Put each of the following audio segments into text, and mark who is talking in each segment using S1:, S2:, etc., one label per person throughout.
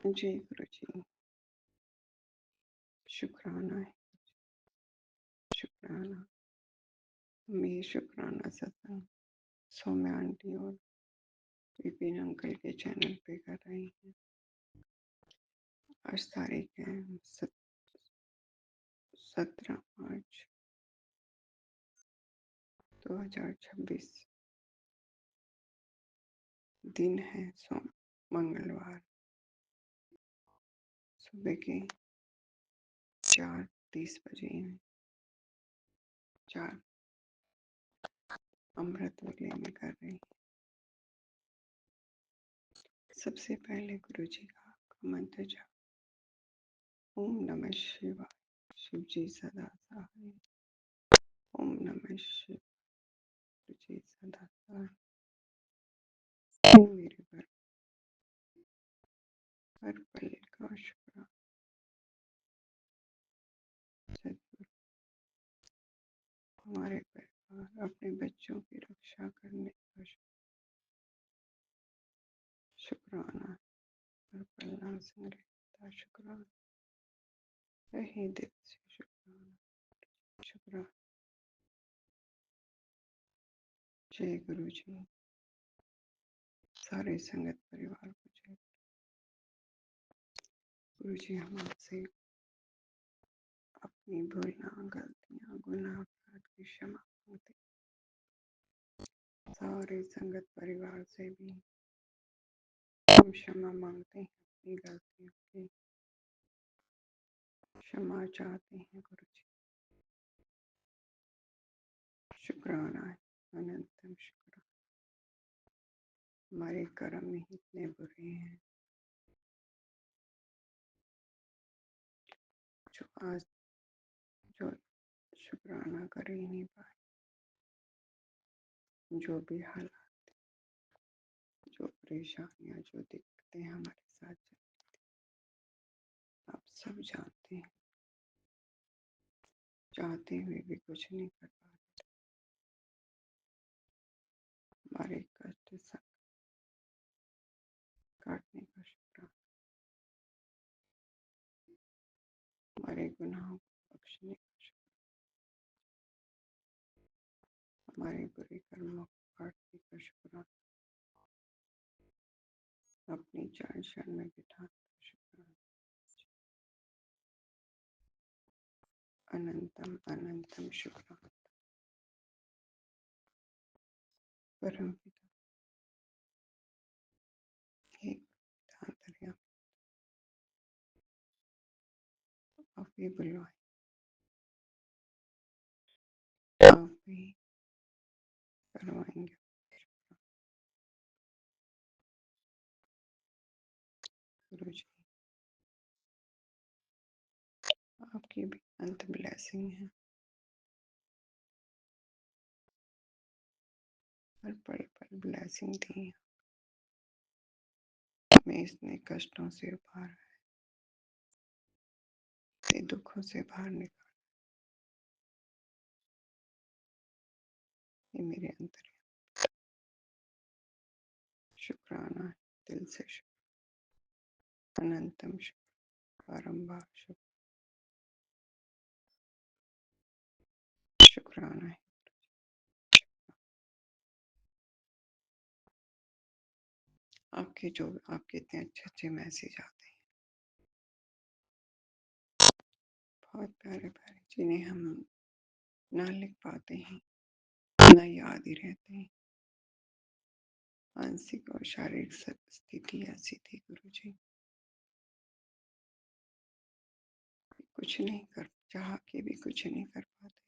S1: जी गुरु जी, शुक्राना है, शुक्राना। मैं ये शुक्राना सत्संग सौम्या आंटी और विपिन अंकल के चैनल पे कर रही हैं। आज तारीख है 17 मार्च 2026। दिन है मंगलवार। सुबह के 4:30 बजे हैं। 4 अमृत वेले में कर रही हैं। सबसे पहले गुरु जी का मंत्र जाप। ओम नमः शिवाय। शिव जी सदा सहाय। ओम नमः शिवाय। शिव जी सदा सहाय। मेरे पर हर पल का शुक्र सदगुरु हमारे परिवार अपने बच्चों की रक्षा करने का शुक्राना। हर पल ना संग रहता शुक्राना। रहे दिल से शुक्राना। शुक्राना। जय गुरु जी। सारे संगत परिवार को जय गुरु जी। हम आपसे अपनी भूलना गलतियाँ गुनाह अपराध की क्षमा मांगते। सारे संगत परिवार से भी हम क्षमा मांगते हैं। अपनी गलतियों की क्षमा चाहते हैं गुरु जी। शुक्राना है, अनंतम शुक्राना। हमारे कर्म ही इतने बुरे हैं जो आज जो शुक्राना कर ही नहीं पाए। जो भी हालात, जो परेशानियां, जो दिक्कतें हमारे साथ चलती, आप सब जानते हैं। चाहते हुए भी कुछ नहीं कर पाते। हमारे कष्ट सब काटने का शुक्राना। हमारे गुनाहों को बख्शने का शुक्राना। हमारे बुरे कर्मों को काटने का शुक्राना। अपनी चरण शरण में बिठाने का शुक्राना। अनंतम अनंतम शुक्राना। परम पिता हे अंतर्यामी, आप ही बुलवाए, आप ही करवाएंगे। गुरु जी आपकी भी अंत ब्लेसिंग है। हर पल पल ब्लेसिंग दी। हमें इतने कष्टों से बाहर, इतने दुखों से बाहर निकाल। ये मेरे अंतर शुक्राना है, दिल से शुक्र। अनंतम शुक्र, बारंबार शुक्राना है। आपके इतने अच्छे अच्छे मैसेज आते हैं, बहुत प्यारे प्यारे, जिन्हें हम ना लिख पाते हैं, ना याद ही रहते हैं। मानसिक और शारीरिक स्थिति ऐसी थी गुरु जी, कुछ नहीं कर, चाह के भी कुछ नहीं कर पाते।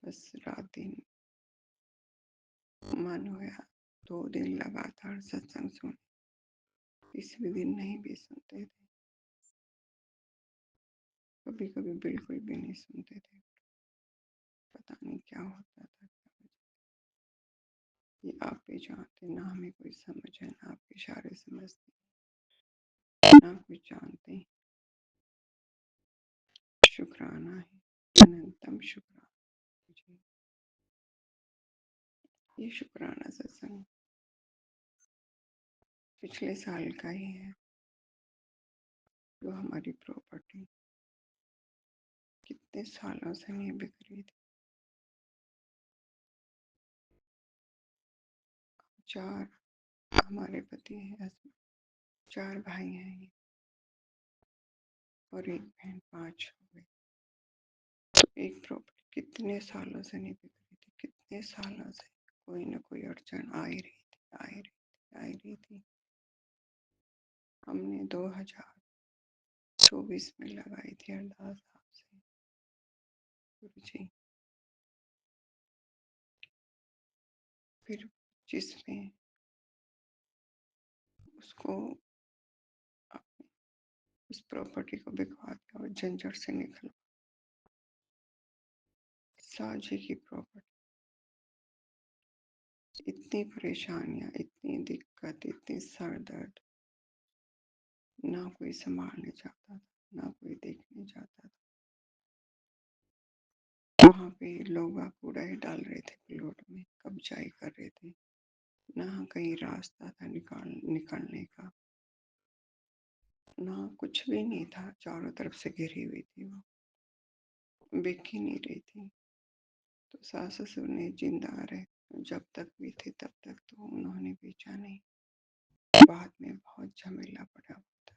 S1: बस रात दिन मन होया 2 दिन लगातार सत्संग सुने, तीसरे दिन नहीं भी सुनते थे। कभी कभी बिल्कुल भी नहीं सुनते थे। पता नहीं क्या होता था। ये आप भी जानते, ना हमें कोई समझ है, ना आप इशारे समझते, ना कुछ जानते। शुक्राना है, अनंतम शुक्राना जी। ये शुक्राना सत्संग पिछले साल का ही है, जो हमारी प्रॉपर्टी कितने सालों से नहीं बिक रही थी। 4 हमारे पति हैं, हस्बैंड, 4 भाई हैं ये, और एक बहन, 5 हो गई। एक प्रॉपर्टी कितने सालों से नहीं बिक रही थी, कितने सालों से कोई ना कोई अड़चन आ ही रही थी, आ ही रही थी, आ ही रही थी। हमने 2024 में लगाई थी अरदास आपसे, गुरु जी। फिर जिसमें उसको अपने उस प्रॉपर्टी को बिकवा के और झंझट से निकल, साझे की प्रॉपर्टी, इतनी परेशानियां, इतनी दिक्कत, इतनी सर दर्द, ना कोई संभालने जाता था, ना कोई देखने जाता था। वहाँ पे लोग कूड़ा ही डाल रहे थे, प्लॉट में कब्जा ही कर रहे थे, ना कहीं रास्ता था निकलने का, ना कुछ भी नहीं था। चारों तरफ से घिरी हुई थी, वो बिक ही नहीं रही थी। तो सास ससुर ने जिंदा रहे जब तक भी थे तब तक तो उन्होंने बेचा नहीं। बाद में बहुत झमेला पड़ा हुआ था,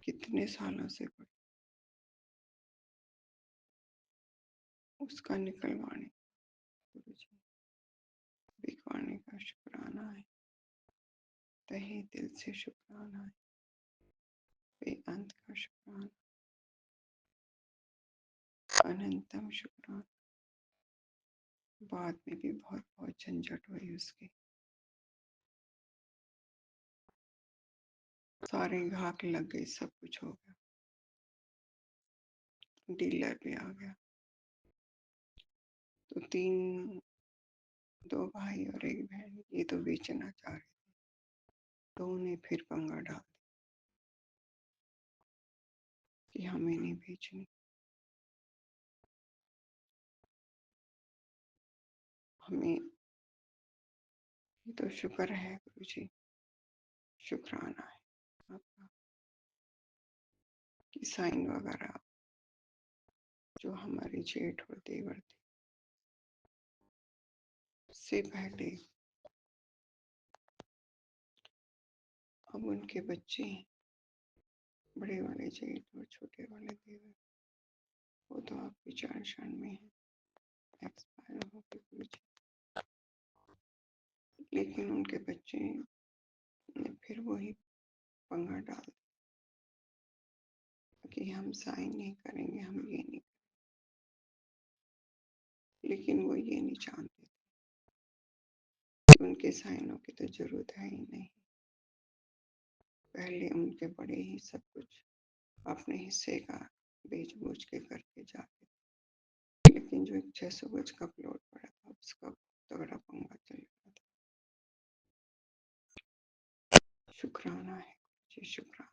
S1: कितने सालों से पड़ा, उसका निकलवाने, गुरु जी, बिकवाने का शुक्राना है, तहे दिल से शुक्राना है, बेअंत का शुक्राना, अनंतम शुक्राना। बाद में भी बहुत बहुत झंझट हुई उसकी, सारे घाक लग गए, सब कुछ हो गया, डीलर भी आ गया। तो 2 भाई और एक बहन ये तो बेचना चाह रहे थे, तो उन्हें फिर पंगा डाल कि हमें नहीं बेचनी। हमें ये तो शुक्र है गुरु जी, शुक्राना है आपका कि साइन वगैरह जो हमारे जेठ और देवर थे, से पहले अब उनके बच्चे हैं, बड़े वाले जेठ और छोटे वाले देवर, वो तो आपकी जान शान में है, एक्सपायर हो गए गुरु जी। लेकिन उनके बच्चे ने फिर वही पंगा डाल कि हम साइन नहीं करेंगे, हम ये नहीं, लेकिन वो ये नहीं जानते कि उनके साइनों की तो जरूरत है ही नहीं। पहले उनके बड़े ही सब कुछ अपने हिस्से का बेच बूझ के करके जाते, लेकिन जो एक 600 गज का प्लॉट पड़ा था उसका तगड़ा पंगा चल रहा था। शुक्राना है जी, शुक्राना।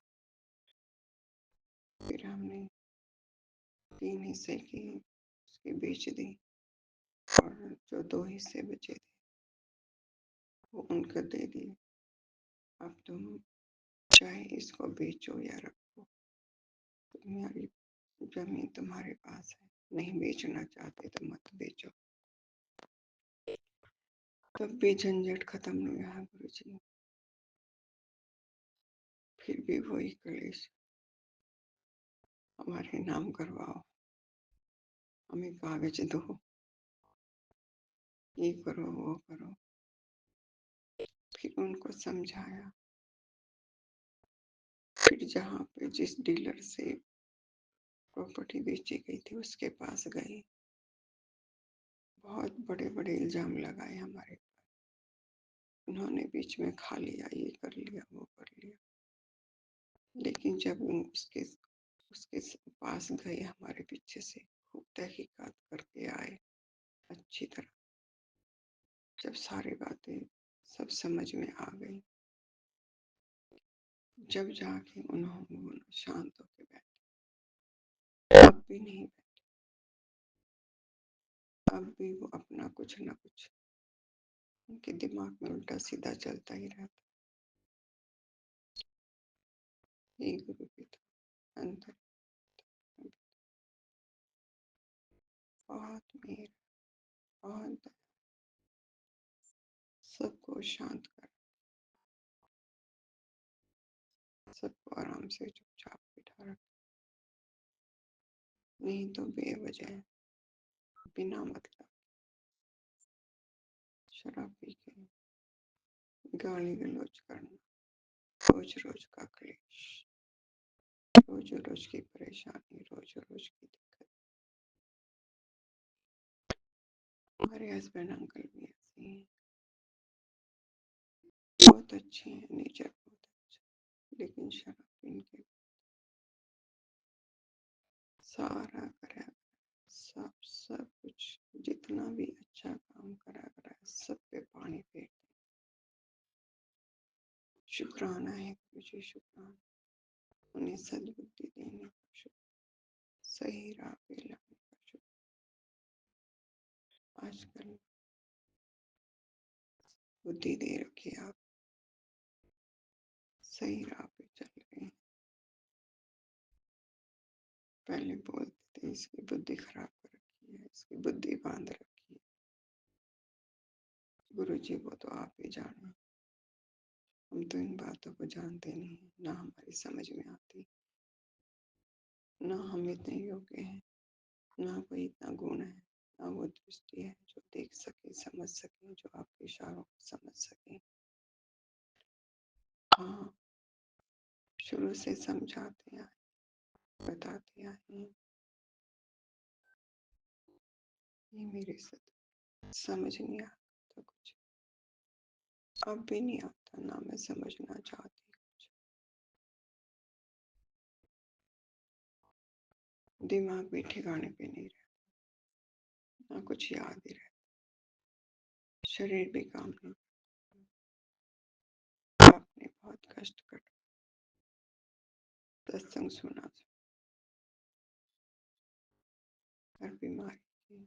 S1: फिर हमने 3 हिस्से की उसकी बेच दी, और जो 2 हिस्से बचे थे वो उनको दे दिए। अब तुम चाहे इसको बेचो या रखो, तुम्हारी जमीन तुम्हारे पास है, नहीं बेचना चाहते तो मत बेचो। तब भी झंझट खत्म नहीं हुआ गुरु जी, फिर भी वही कलेश, हमारे नाम करवाओ, हमें कागज दो, ये करो वो करो। फिर उनको समझाया, फिर जहाँ पे जिस डीलर से प्रॉपर्टी बेची गई थी उसके पास गए, बहुत बड़े बड़े इल्जाम लगाए हमारे। उन्होंने बीच में खा लिया, ये कर लिया वो कर लिया, लेकिन जब उसके उसके पास गए, हमारे पीछे से खूब तहकीकात करके आए अच्छी तरह, जब सारी बातें सब समझ में आ गई, जब जाके उन्होंने शांत होकर बैठे, अब भी नहीं बैठे, अब भी वो अपना कुछ ना कुछ उनके दिमाग में उल्टा सीधा चलता ही रहता। हे गुरु पिता अंतर बहुत मेहर, बहुत दया, सबको शांत कर, सबको आराम से चुपचाप बिठा रख। नहीं तो बेवजह बिना मतलब शराब पी के गाली गलौज करना, रोज रोज का क्लेश, रोज रोज की परेशानी, रोज रोज की दिक्कत। हमारे हस्बैंड अंकल भी ऐसे हैं, बहुत अच्छे हैं, नेचर बहुत अच्छा, लेकिन शराब पीने के सारा करा, सब सब कुछ जितना भी अच्छा काम करा करा सब पे पानी फेर। शुक्राना है गुरु जी, शुक्राना, उन्हें सद्बुद्धि देने का शुक्र, सही राह पे लाने का शुक्र। आजकल बुद्धि दे रखी, आप सही राह पे चल रहे हैं। पहले बोलते थे इसकी बुद्धि खराब कर रखी है, इसकी बुद्धि बांध रखी है। गुरु जी वो तो आप ही जाने, हम तो इन बातों को जानते नहीं, ना हमारी समझ में आती, ना हम इतने योग्य हैं, ना कोई इतना गुण है, ना वो दृष्टि है जो देख सके, समझ सके, जो आपके इशारों को समझ सके। हाँ, शुरू से समझाते आए, बताते आए, ये मेरे साथ समझ नहीं आता कुछ, अब भी नहीं आता, ना मैं समझना चाहती कुछ। दिमाग भी ठिकाने पे नहीं रहता, ना कुछ याद ही रहता, शरीर भी काम नहीं करता। आपने बहुत कष्ट कर सत्संग सुना, हर बीमारी की,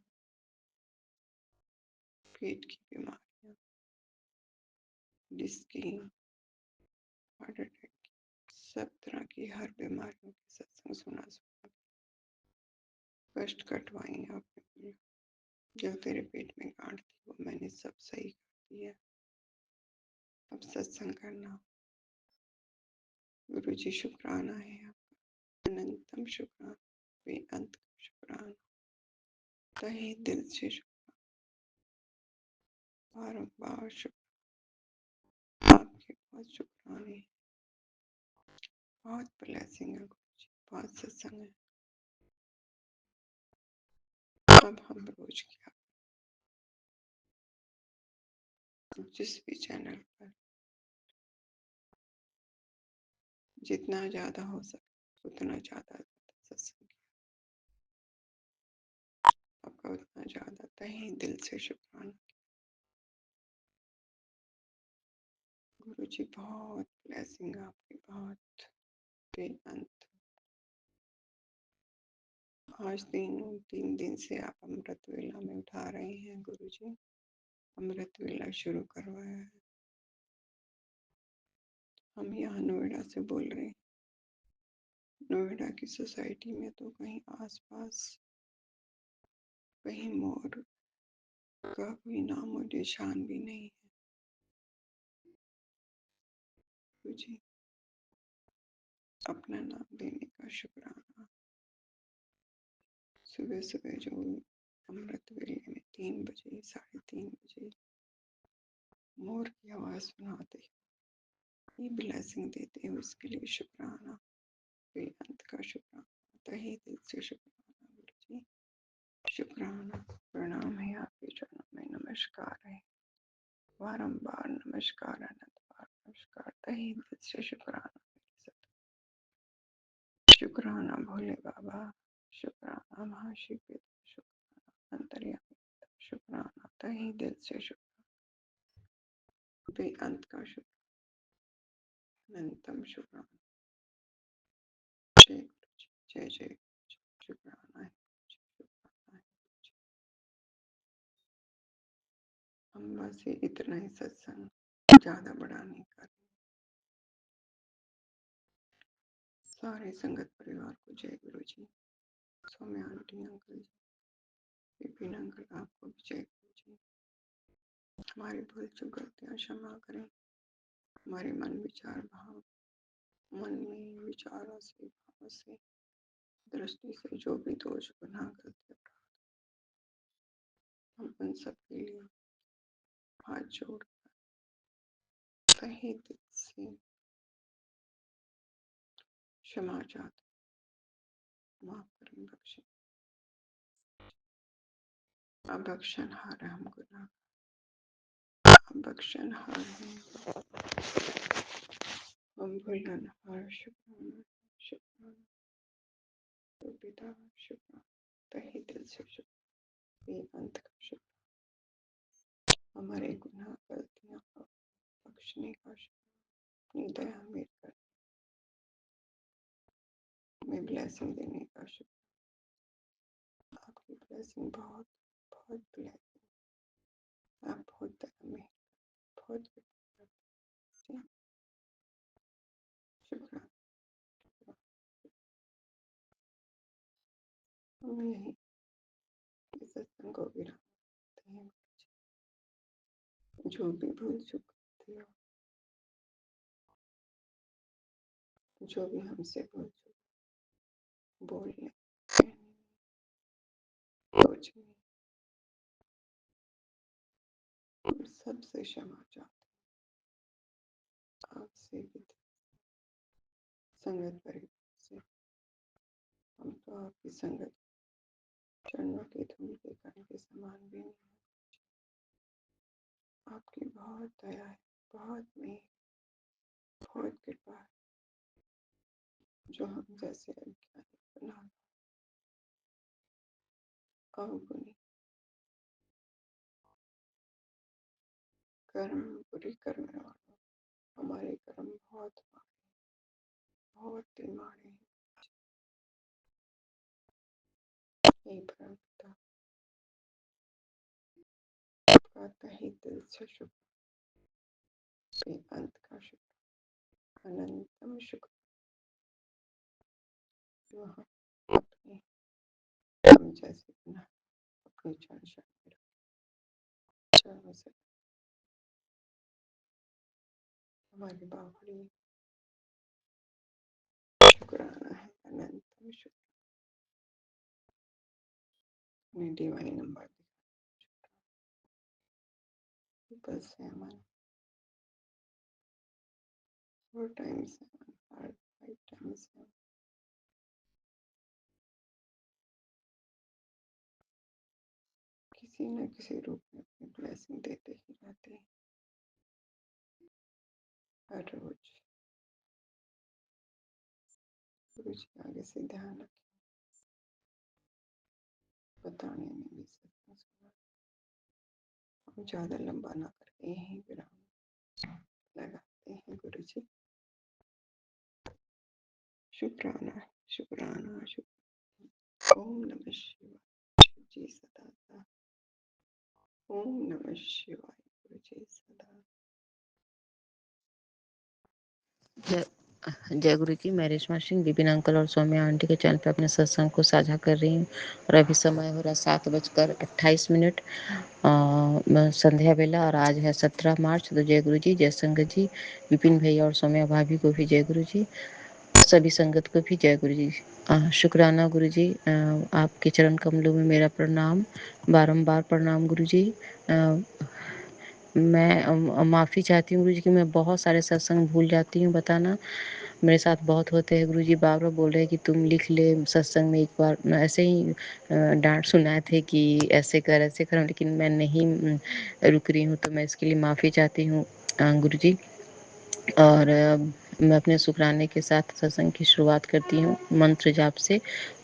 S1: पेट की बीमारियां, जिसकी हार्ट अटैक की, सब तरह की हर बीमारियों की सत्संग सुना सुना कष्ट कटवाई आपने। जो तेरे पेट में गांठ थी वो मैंने सब सही कर दिया, अब सत्संग करना। गुरु जी शुक्राना है आपका, अनंतम शुक्राना, बेअंत शुक्राना, तहे दिल से शुक्राना, बारंबार शुक्राना, आपके बहुत शुक्राने, बहुत ब्लेसिंग है गुरु जी, बहुत सत्संग है। अब हम रोज क्या, जिस भी चैनल पर जितना ज्यादा हो सके उतना ज्यादा सत्संग, आपका उतना ज्यादा तहे दिल से शुक्राना। गुरु जी बहुत ब्लेसिंग आपकी, बहुत बेअंत। आज तीन दिन से आप अमृत वेला में उठा रहे हैं गुरु जी, अमृत वेला शुरू करवाया है। हम यहाँ नोएडा से बोल रहे हैं, नोएडा की सोसाइटी में तो कहीं आसपास कहीं मोर का कोई नाम और निशान भी नहीं है। गुरु जी अपना नाम देने का शुक्राना। सुबह सुबह जो अमृत वेले में 3 बजे, 3:30 बजे मोर की आवाज़ सुनाते, ये ब्लेसिंग देते हैं, उसके लिए शुक्राना, बेअंत का शुक्राना, तहे दिल से शुक्राना गुरु जी, शुक्राना। प्रणाम है आपके चरणों में, नमस्कार है, बारंबार नमस्कार, अनंत बार नमस्कार, तहे दिल से शुक्राना। शुक्राना भोले बाबा, शुक्राना महाशिव पिता, शुक्राना अंतर्यामी पिता, शुक्राना तहे दिल से शुक्राना, बेअंत का शुक्राना, अनंतम शुक्राना। जय गुरु जी, जय जय गुरु जी, शुक्राना है, शुक्राना है। हम बस इतना ही सत्संग, ज्यादा बड़ा नहीं कर सारे संगत परिवार को जय गुरु जी। सौम्या आंटी अंकल जी, विपिन अंकल, आपको भी जय गुरु जी। हमारी भूल चूक गलतियाँ क्षमा करें। हमारे मन विचार भाव, मन में विचारों से, भावों से, दृष्टि से जो भी दोष गुनाह गलतियाँ, हम उन सब के लिए हाथ जोड़ तहे दिल से क्षमा चाहते, माफ करें, बख्शें। अबख्शन हार हम गुनाह, अबख्शन हार हम भूलन हार। शुक्राना शुक्राना, तो पिता शुक्राना, तहे दिल से शुक्र, अंत का शुक्र, हमारे गुनाह गलतियाँ बख्शने का शुक्र, अपनी दया मेरे पर में ब्लेसिंग देने का शुक्र। आपकी ब्लेसिंग बहुत बहुत ब्लेसिंग, आप बहुत दया में बहुत शुक्राना। हम यही इस सत्संग को विराम देते हैं। जो भी भूल चूक करते हो, जो भी हमसे भूल चूक बोलने, कहने, सोचने, हम सबसे क्षमा चाहते हैं। आपसे भी, संगत परिवार से, हम तो आपकी संगत चरणों की धूल के कण के समान भी नहीं। आपकी बहुत दया है, बहुत मेहर, बहुत कृपा है, जो हम जैसे अज्ञानी गुनाह अवगुणी कर्म बुरी करने वालों, हमारे कर्म बहुत बहुत ही माड़े हैं। हे परम पिता, आपका तहे दिल से शुक्र, अंत का शुक्र, अनंतम शुक्र, जो हम अपने हम जैसे गुनाह अपनी चरण शरण में चरणों से हमारी बावड़ी शुक्राना है, अनंतम शुक्र। अपने divine number triple seven, 4 times 7, 5 times 7, किसी न किसी रूप में अपनी ब्लेसिंग देते ही रहते हैं हर रोज। गुरु जी आगे से ध्यान रखें, बताने में भी सत्संग सुना, हम ज़्यादा लंबा ना करके यहीं विराम लगाते हैं। गुरु जी शुक्राना शुक्राना शुक्राना। ओम नमः शिवाय। शिव जी सदा सदा। ओम नमः शिवाय। गुरु जी सदा।
S2: जय जय गुरु जी। मैं रेशमा सिंह विपिन अंकल और सौम्या आंटी के चैनल पे अपने सत्संग को साझा कर रही हूँ और अभी समय हो रहा 7:28। संध्या बेला और आज है 17 मार्च। तो जय गुरु जी, जय संगत जी, विपिन भैया और सौम्या भाभी को भी जय गुरु जी, सभी संगत को भी जय गुरु जी। शुक्राना गुरु जी, आपके चरण कमलों में मेरा प्रणाम, बारंबार प्रणाम गुरु जी। मैं माफ़ी चाहती हूँ गुरु जी कि मैं बहुत सारे सत्संग भूल जाती हूँ बताना। मेरे साथ बहुत होते हैं गुरु जी, बार बार बोल रहे हैं कि तुम लिख ले सत्संग में। एक बार ऐसे ही डांट सुनाए थे कि ऐसे कर, लेकिन मैं नहीं रुक रही हूँ, तो मैं इसके लिए माफ़ी चाहती हूँ गुरु जी। और मैं अपने शुक्राने के साथ सत्संग की शुरुआत करती हूँ मंत्र जाप से।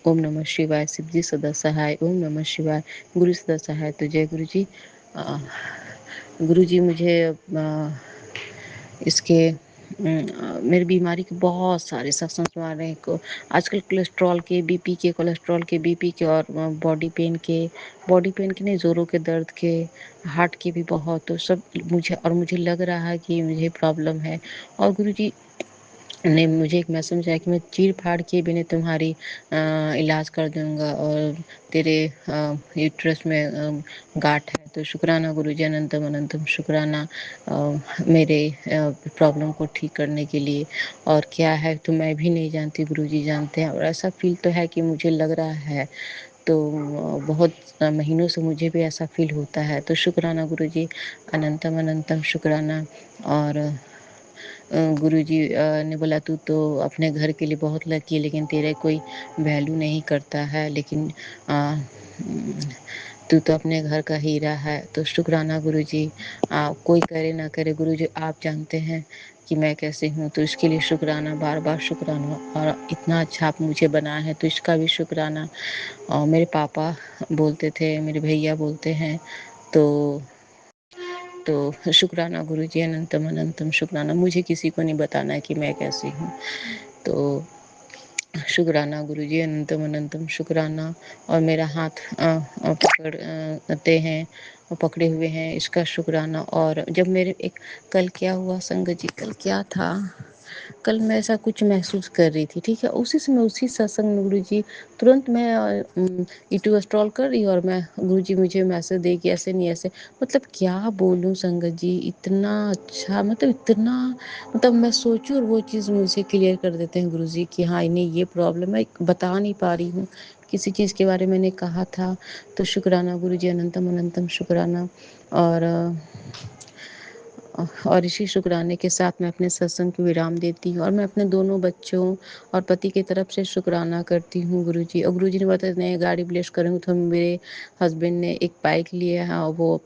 S2: ओम नमः शिवाय। शिव जी सदा सहाय। ओम नमः शिवाय। गुरु सदा सहाय। तो जय गुरु जी। गुरु जी मुझे इसके मेरी बीमारी के बहुत सारे सत्संग सुना रहे हैं को आजकल, कोलेस्ट्रॉल के, बीपी के, कोलेस्ट्रॉल के, बीपी के, और बॉडी पेन के नहीं, जोरों के दर्द के, हार्ट के भी बहुत, तो सब मुझे लग रहा है कि मुझे प्रॉब्लम है। और गुरुजी ने मुझे एक मैसेज आया कि मैं चीर-फाड़ के भी नहीं तुम्हारी इलाज कर दूँगा और तेरे यूट्रस में गाँठ है। तो शुक्राना गुरुजी अनंतम अनंतम शुक्राना मेरे प्रॉब्लम को ठीक करने के लिए। और क्या है तो मैं भी नहीं जानती, गुरुजी जानते हैं। और ऐसा फ़ील तो है कि मुझे लग रहा है, तो बहुत महीनों से मुझे भी ऐसा फ़ील होता है। तो शुक्राना गुरुजी अनंतम अनंतम शुक्राना। और गुरुजी ने बोला तू तो अपने घर के लिए बहुत लकी है, लेकिन तेरा कोई वैल्यू नहीं करता है, लेकिन अ, तू तो अपने घर का हीरा है। तो शुक्राना गुरुजी। कोई करे ना करे गुरुजी आप जानते हैं कि मैं कैसे हूँ, तो इसके लिए शुक्राना, बार-बार शुक्राना। और इतना अच्छा आप मुझे बनाए हैं तो इसका भी शुक्राना। और मेरे पापा बोलते थे, मेरे भैया बोलते हैं, तो शुक्राना गुरुजी अनंतम अनंतम शुक्राना। मुझे किसी को नहीं बताना है कि मैं कैसी हूँ। तो शुक्राना गुरुजी अनंतम अनंतम शुक्राना। और मेरा हाथ पकड़ते हैं और पकड़े हुए हैं, इसका शुक्राना। और जब मेरे एक कल क्या हुआ संगत जी, कल क्या था, कल मैं ऐसा कुछ महसूस कर रही थी, ठीक है? उसी समय उसी सत्संग में गुरुजी तुरंत मैं यूट्यूब स्क्रॉल कर रही हूँ और मैं गुरुजी मुझे मैसेज दे कि ऐसे नहीं ऐसे, मतलब क्या बोलूँ संगत जी, इतना अच्छा, मतलब इतना, मतलब मैं सोचूँ और वो चीज़ मुझे क्लियर कर देते हैं गुरुजी कि हाँ, इन्हें ये प्रॉब्लम है, बता नहीं पा रही हूँ, किसी चीज़ के बारे में मैंने कहा था। तो शुक्राना गुरुजी अनंतम अनंतम शुक्राना। और और इसी शुक्राने के साथ मैं अपने सत्संग को विराम देती हूँ और मैं अपने दोनों बच्चों और पति की तरफ से शुक्राना करती हूँ गुरुजी। और गुरुजी ने बताया नए गाड़ी ब्लेस करूँगी, तो मेरे हस्बैंड ने एक बाइक लिया है और वो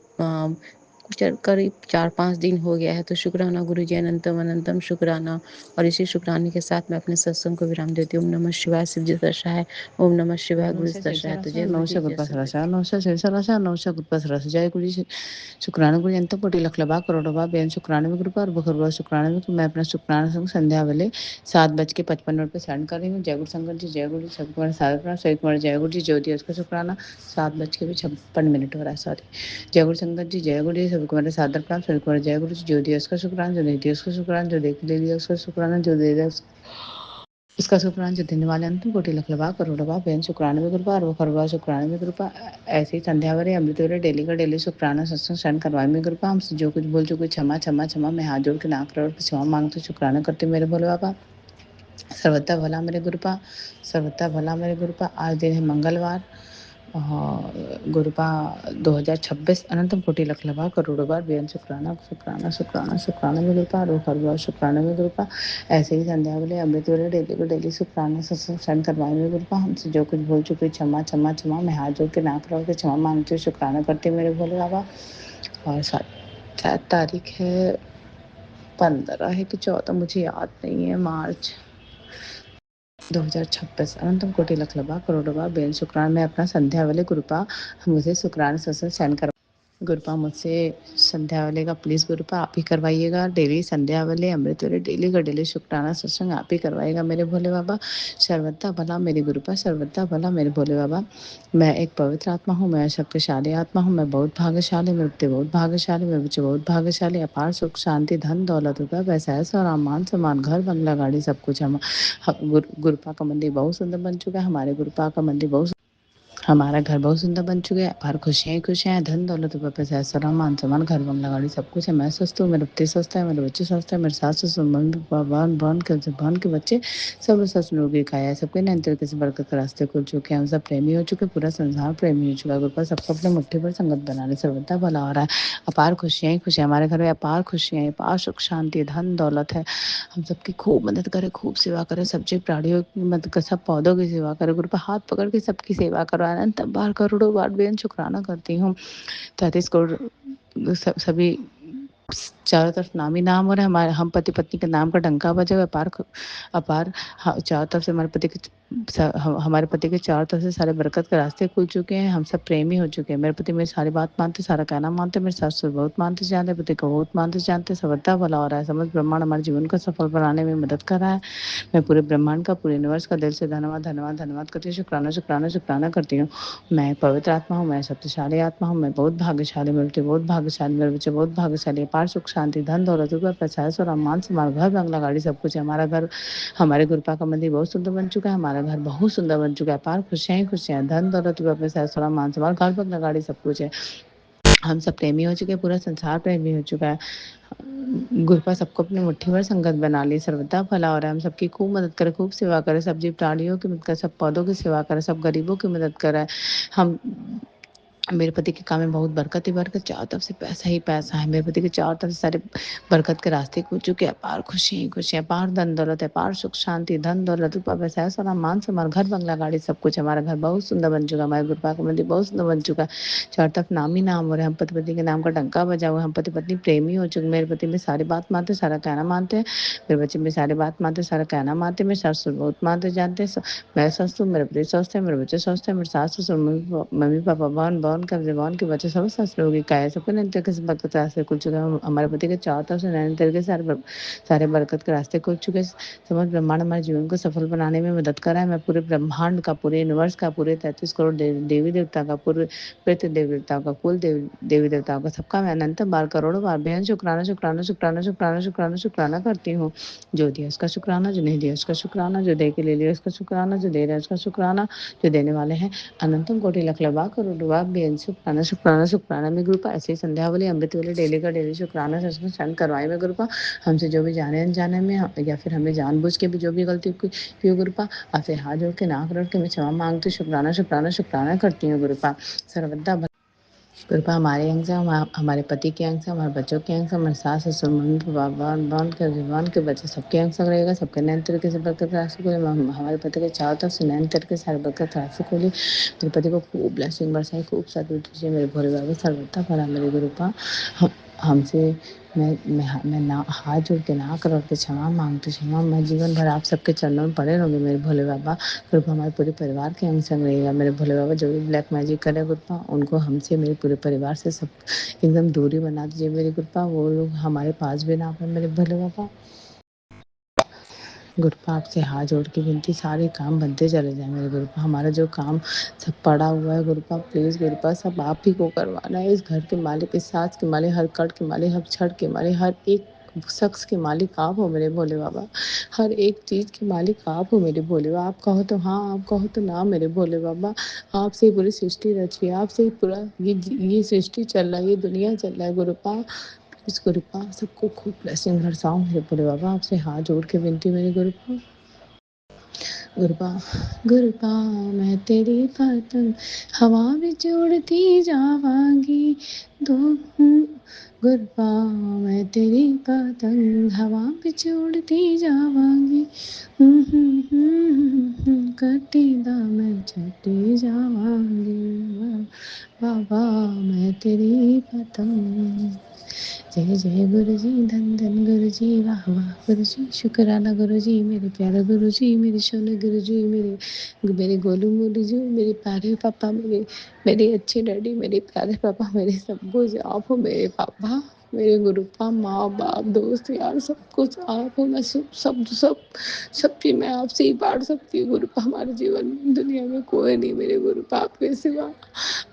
S2: कुछ करीब 4-5 दिन हो गया है। तो शुक्राना गुरुजी अनंतम अनंतम शुक्राना। और इसी शुक्राने के साथ मैं अपने सत्संग को विराम देती हूँ। ओम नमः शिवाय, शिव जी दशा है। ओम नमः शिवाय, गुरु
S3: नमस्ते
S2: दशा है। तो जय गुरु
S3: नमस्ते
S2: जी, जय
S3: गुरबा
S2: संगत
S3: सरसा
S2: जी।
S3: नमस्ते सरसा नमस्ते गुरबा सरसा जय गुरु जी शुक्राना गुरु अंत कोटि लख लबा करोड़ बा बेन शुक्राने में कृपा और बखरवा शुक्राने में मैं अपना शुक्राना संग संध्या वेले 7:55 पे सेंड कर रही हूँ। जय गुरु संगत जी, जय गुरु जी, सब कुमार साधना सही कुमार जय गुरु जी, ज्योति उसका शुक्राना 7:56 हो रहा है, सॉरी। जय गुरु संगत जी, जय गुरु जी, सब कुमार सादर प्रणाम सही कुमार जय गुरु जी, ज्योति उसका शुक्राना, जो नहीं दिया उसका शुक्राना, जो देख ले लिया उसका शुक्राना, जो दे दिया इसका शुक्राना, जो देने वाले अंतिम कोटि लख लबा करोड़ बा बेन शुक्राने में कृपा और वो खरबा शुक्राने में कृपा। ऐसे ही संध्या वरे अमृत वेले डेली का डेली शुक्राना सत्संग शरण करवाए में कृपा। हमसे जो कुछ बोल चुके क्षमा क्षमा क्षमा, मैं हाथ जोड़ के नाक रोड के क्षमा मांगते शुक्राना करते मेरे भोले बाबा। सर्वथा भला मेरे गुरुपा, सर्वथा भला मेरे गुरुपा। आज दिन है मंगलवार और गुरुपा 2026 अनंतम कोटि लख लबा करोड़ों बार बेन शुक्राना शुक्राना शुक्राना शुक्राना में गुरुपा और हर बार शुक्राना में गुरुपा। ऐसे ही संध्या वाले अमृत वाले डेली को डेली शुक्राना सत्संग करवाए में गुरुपा। हमसे जो कुछ भूल चुके क्षमा क्षमा क्षमा, मैं हाथ जोड़ के नाक रख के क्षमा मांगती हूँ शुक्राना करते मेरे भोले बाबा। और 7 तारीख है, 15 है कि 14 मुझे याद नहीं है, मार्च 2026 अनंतम कोटि लख लबा करोड़ बार बेन शुक्राना। मैं अपना संध्या वाले गुरुपा मुझे शुक्राना सत्संग सेंड कर गुरुपा मुझसे संध्या वाले का प्लीज़ गुरुपा आप ही करवाइएगा। डेली संध्या वाले अमृत वाले डेली का डेली शुक्राना सत्संग आप ही करवाइएगा मेरे भोले बाबा। सर्वथा भला मेरे गुरुपा, सर्वथा भला मेरे भोले बाबा। मैं एक पवित्र आत्मा हूँ, मैं शक्तिशाली आत्मा हूँ, मैं बहुत भाग्यशाली, मेरे बच्चे बहुत भाग्यशाली, मेरे बच्चे बहुत भाग्यशाली। अपार सुख शांति धन दौलत रुपया पैसा ऐसा और मान सम्मान घर बंगला गाड़ी सब कुछ हम गुरुपा का मंदिर बहुत सुंदर बन चुका है। हमारे गुरुपा का मंदिर बहुत हमारा घर बहुत सुंदर बन चुका है। हर खुशियाँ ही खुशियाँ हैं, धन दौलत रुपये पैसा ऐसा मान सम्मान घर बंगला गाड़ी सब कुछ है। मैं स्वस्थ हूँ, मेरे पति स्वस्थ है, मेरे बच्चे स्वस्थ है, मेरे सास ससुर मम्मी पापा बहन के बच्चे सब लोग स्वस्थ निरोगी खाया है। सबके नए तरीके से बरकत के रास्ते खुल चुके हैं। हम सब प्रेमी हो चुके, पूरा संसार प्रेमी हो चुका है। गुरुपा सबको अपने मुट्ठी पर संगत बनाने सर्वथा भला हो रहा है। अपार खुशियाँ ही खुशियाँ हमारे घर में, अपार खुशियाँ हैं, अपार सुख शांति धन दौलत है। हम सबकी खूब मदद करें, खूब सेवा करें, सब्जी प्राणियों की मदद कर, सब पौधों की सेवा करें। गुरु पर हाथ पकड़ के सबकी सेवा करो। अनंत बार करोड़ों बार बेन शुक्राना करती हूँ। 33 करोड़ सभी चारों तरफ नाम ही नाम हो रहा है। हमारे हम पति पत्नी के नाम का डंका बजे हुआ अपार अपार। चारों तरफ से हमारे पति के चारों तरफ से सारे बरकत के रास्ते खुल चुके हैं। हम सब प्रेमी हो चुके हैं। मेरे पति मेरी सारी बात मानते, सारा कहना मानते, मेरे सास ससुर बहुत मानते जानते, पति को बहुत मानते जानते। सबदा भला हो रहा है। समझ ब्रह्मांड हमारे जीवन को सफल बनाने में मदद कर रहा है। मैं पूरे ब्रह्मांड का, पूरे यूनिवर्स का दिल से धन्यवाद धन्यवाद धन्यवाद करती हूँ। शुक्राना शुक्राना शुक्राना करती हूँ। मैं एक पवित्र आत्मा हूँ, मैं शक्तिशाली आत्मा हूँ, मैं बहुत भाग्यशाली, मेरे बच्चे बहुत भाग्यशाली, मेरे बच्चे बहुत भाग्यशाली। अपार सुख शांति, धन दौलत, रुपया पैसा, ऐश्वर्य, मान सम्मान, घर बंगला गाड़ी सब कुछ है। हमारा घर, हमारे गुरुपा का मंदिर बहुत सुंदर बन चुका है। हमारा घर बहुत सुंदर बन चुका है। पार खुशियाँ ही खुशियाँ, धन दौलत, रुपया पैसा, ऐश्वर्य, मान सम्मान, घर बंगला गाड़ी सब कुछ है। हम सब प्रेमी हो चुके हैं, पूरा संसार प्रेमी हो चुका है। गुरुपा सबको अपनी मुट्ठी भर संगत बना ली, सर्वदा भला हो रहा है। हम सबकी खूब मदद करें, खूब सेवा करें, सब जीव प्राणियों की मदद करें, सब पौधों की सेवा करें, सब गरीबों की मदद करें। हम मेरे पति के काम में बहुत बरकत ही बरकत, चारों तरफ से पैसा ही पैसा है। मेरे पति के चारों तरफ से सारे बरकत के रास्ते खुल चुके हैं। अपार खुशियाँ ही खुशियाँ, अपार धन दौलत है, अपार सुख शांति, धन दौलत, रुपया पैसा, ऐश्वर्य, मान सम्मान, घर बंगला गाड़ी सब कुछ। हमारा घर बहुत सुंदर बन चुका है। हमारे गुरुपा का मंदिर बहुत सुंदर बन चुका है। चारों तरफ नाम ही नाम हो रहे हैं। हम पति पत्नी के नाम का डंका बजा हुआ है। हम पति पत्नी प्रेमी हो चुके हैं। मेरे पति में सारी बात मानते, सारा कहना मानते हैं। मेरे बच्चे में सारी बात मानते, सारा कहना मानते हैं। मेरे सास ससुर बहुत मानते जानते हैं। मैं स्वस्थ हूँ, मेरे पति स्वस्थ है, मेरे बच्चे स्वस्थ है, मेरे सास ससुर, मम्मी पापा, बहन बहन का जवान के बच्चे सब स्वस्थ लोग का है। सबको नैन तरीके से बरकत के रास्ते खुल चुके हैं। हमारे पति के चारों तरफ से नैन तरीके से सारे बरकत के रास्ते खुल चुके हैं। समस्त ब्रह्मांड हमारे जीवन को सफल बनाने में मदद कर रहा है। मैं पूरे ब्रह्मांड का, पूरे यूनिवर्स का, पूरे 33 करोड़ देवी देवता का, पूरे प्रेत देवी देवताओं का, कुल देवी देवताओं का, सबका मैं अनंत बार करोड़ों बार बेहद शुक्राना शुक्राना शुक्राना शुक्राना शुक्राना शुक्राना करती हूँ। जो दिया उसका शुक्राना, जो नहीं दिया उसका शुक्राना, जो दे के ले लिया उसका शुक्राना, जो दे रहा है उसका शुक्राना, जो देने वाले हैं अनंतम कोटि लख लबा करोड़ों बार बेहद शुक्राना शुक्राना शुक्राना। मैं गुरुपा ऐसे ही संध्या वाली अमृत वाले डेली का डेली शुक्राना सचमुच चंद करवाए। मैं गुरुपा हमसे जो भी जाने अनजाने में या फिर हमें जानबूझ के भी जो भी गलती की गुरुपा, आपसे हाथ जोड़ के नाक रख के मैं क्षमा मांगती, शुक्राना शुक्राना शुक्राना करती हूँ गुरुपा। सर्वदा कृपा हमारे अंग से, हमारे पति के अंग से, हमारे बच्चों के अंग से, हमारे सास ससुर, मम्मी पापा, बहन के जवान के बच्चे सबके अंग से रहेगा। सबके नैन तरीके से बरकत राशि खोले। हमारे पति के चारों तरफ से नैन तरीके से सारे बरकत राशि खोली। मेरे पति को खूब ब्लेसिंग बरसाई, खूब सारी दीजिए मेरे भोले बाबा। सर्वथा भला मेरे गुरुपा हमसे मैं ना हाथ जोड़ के ना कर के क्षमा मांगती, क्षमा। मैं जीवन भर आप सबके चरणों में पड़े रहूँगी मेरे भोले बाबा। कृपा हमारे पूरे परिवार के अंग संग रहेगा मेरे भोले बाबा। जो भी ब्लैक मैजिक करे कृपा, उनको हमसे, मेरे पूरे परिवार से सब एकदम दूरी बना दीजिए मेरी कृपा। वो लोग हमारे पास भी ना आए मेरे भोले बाबा। गुरुपा आपसे हाथ जोड़ के विनती, सारे काम बनते चले जाए मेरे गुरुपा। हमारा जो काम सब पड़ा हुआ है गुरुपा, प्लीज़ गुरुपा सब आप ही को करवाना है। इस घर के मालिक, इस सास के मालिक, हर कट के मालिक, हर छड़ के मालिक, हर एक शख्स के मालिक आप हो मेरे भोले बाबा। हर एक चीज़ के मालिक आप हो मेरे भोले बाबा। आप कहो तो हाँ, आप कहो तो ना मेरे भोले बाबा। आपसे ही पूरी सृष्टि रची है, आपसे ही पूरा ये सृष्टि चल रहा है, ये दुनिया चल रहा है गुरुपा। प्लीज़ गुरुपा सबको खूब ब्लेसिंग बरसाओ मेरे भोले बाबा। आपसे हाथ जोड़ के विनती मेरे गुरुपा। गुरुपा गुरुपा मैं तेरी पतंग हवा ਵਿੱਚ उड़ती जावांगी दो गुरुपा मैं तेरी पतंग हवा ਵਿੱਚ उड़ती जावांगी कटी दा मैं छटी जावांगी बाबा मैं तेरी पतंग। जय जय गुरु जी, धन धन गुरु जी, वाह वाह गुरु जी, शुक्राना गुरु जी, मेरे प्यारे गुरु जी, मेरे सोने गुरु जी, मेरे गोलू मोलू जी, मेरे प्यारे पापा, मेरे अच्छे डैडी, मेरे प्यारे पापा, मेरे सब कुछ आप हो मेरे पापा। मेरे गुरुपा, माँ बाप, दोस्त यार सब कुछ आप हो। मैं सब चीज मैं आपसे ही बांट सकती हूँ गुरुपा। हमारे जीवन में दुनिया में कोई नहीं मेरे गुरुपा आपके सिवा।